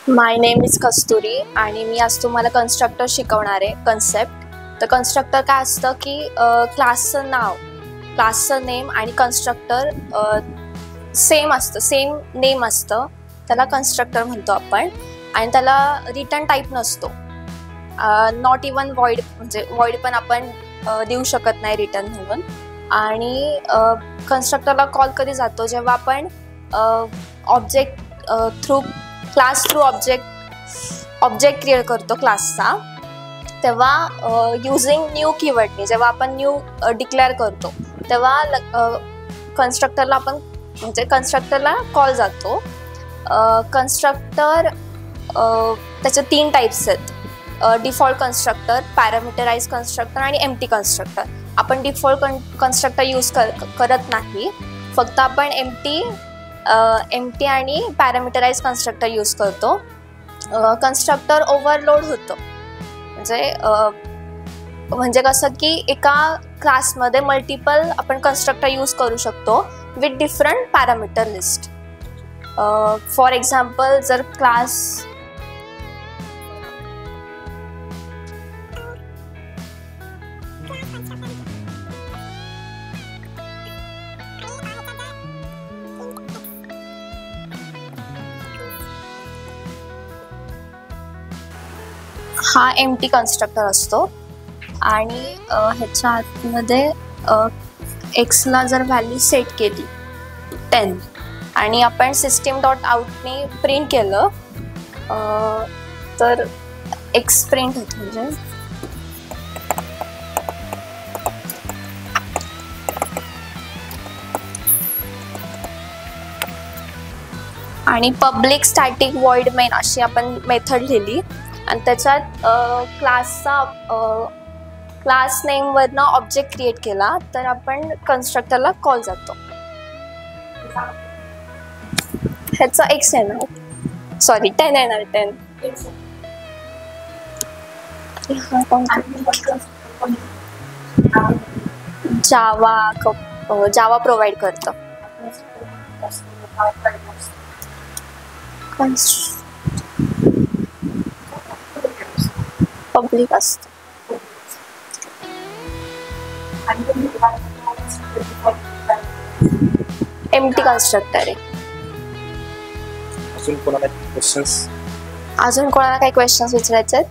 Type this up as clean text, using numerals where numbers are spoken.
My name is कस्तुरी आणि मी आज तुम्हाला कन्स्ट्रक्टर शिकवणार आहे कन्सेप्ट. तर कन्स्ट्रक्टर काय असतं की क्लासचं नाव, क्लासचं नेम आणि कन्स्ट्रक्टर सेम असतं, सेम नेम असतं, त्याला कन्स्ट्रक्टर म्हणतो आपण. आणि त्याला रिटर्न टाईप नसतो, नॉट इवन वॉइड, म्हणजे वॉइड पण आपण देऊ शकत नाही रिटर्न म्हणून. आणि कन्स्ट्रक्टरला कॉल कधी जातो जेव्हा आपण object through class through object create करतो क्लासचा, तेव्हा युजिंग न्यू कीवर्डने जेव्हा आपण न्यू डिक्लेअर करतो तेव्हा कन्स्ट्रक्टरला आपण म्हणजे कन्स्ट्रक्टरला कॉल जातो. कन्स्ट्रक्टर त्याचे 3 टाईप्स आहेत, डिफॉल्ट कन्स्ट्रक्टर, पॅरामीटराइज कन्स्ट्रक्टर आणि एम्प्टी कन्स्ट्रक्टर. आपण डिफॉल्ट कन्स्ट्रक्टर यूज करत नाही, फक्त आपण एम्प्टी आणि पॅरामीटराइज कन्स्ट्रक्टर यूज करतो. कन्स्ट्रक्टर ओव्हरलोड होतं, म्हणजे कसं की एका क्लासमध्ये मल्टिपल आपण कन्स्ट्रक्टर यूज करू शकतो with different parameter list. For example, जर क्लास हा एम्प्टी कन्स्ट्रक्टर असतो आणि ह्याच्या आतमध्ये एक्सला जर व्हॅल्यू सेट केली 10 आणि आपण सिस्टीम डॉट आउटने प्रिंट केलं तर एक्स प्रिंट होतं. म्हणजे आणि पब्लिक स्टॅटिक वॉइड मेन अशी आपण मेथड लिहिली आणि त्याच्यात क्लास नेमवरनं ऑब्जेक्ट क्रिएट केला तर आपण कन्स्ट्रक्टरला कॉल जातो. ह्याचा एक्स येणार, सॉरी 10 येणार, 10. जावा प्रोव्हाइड करतं. पब्लिक असतं. एम्प्टी कन्स्ट्रक्टर आहे. अजून कोणाला काही क्वेश्चन्स विचारायचे आहेत?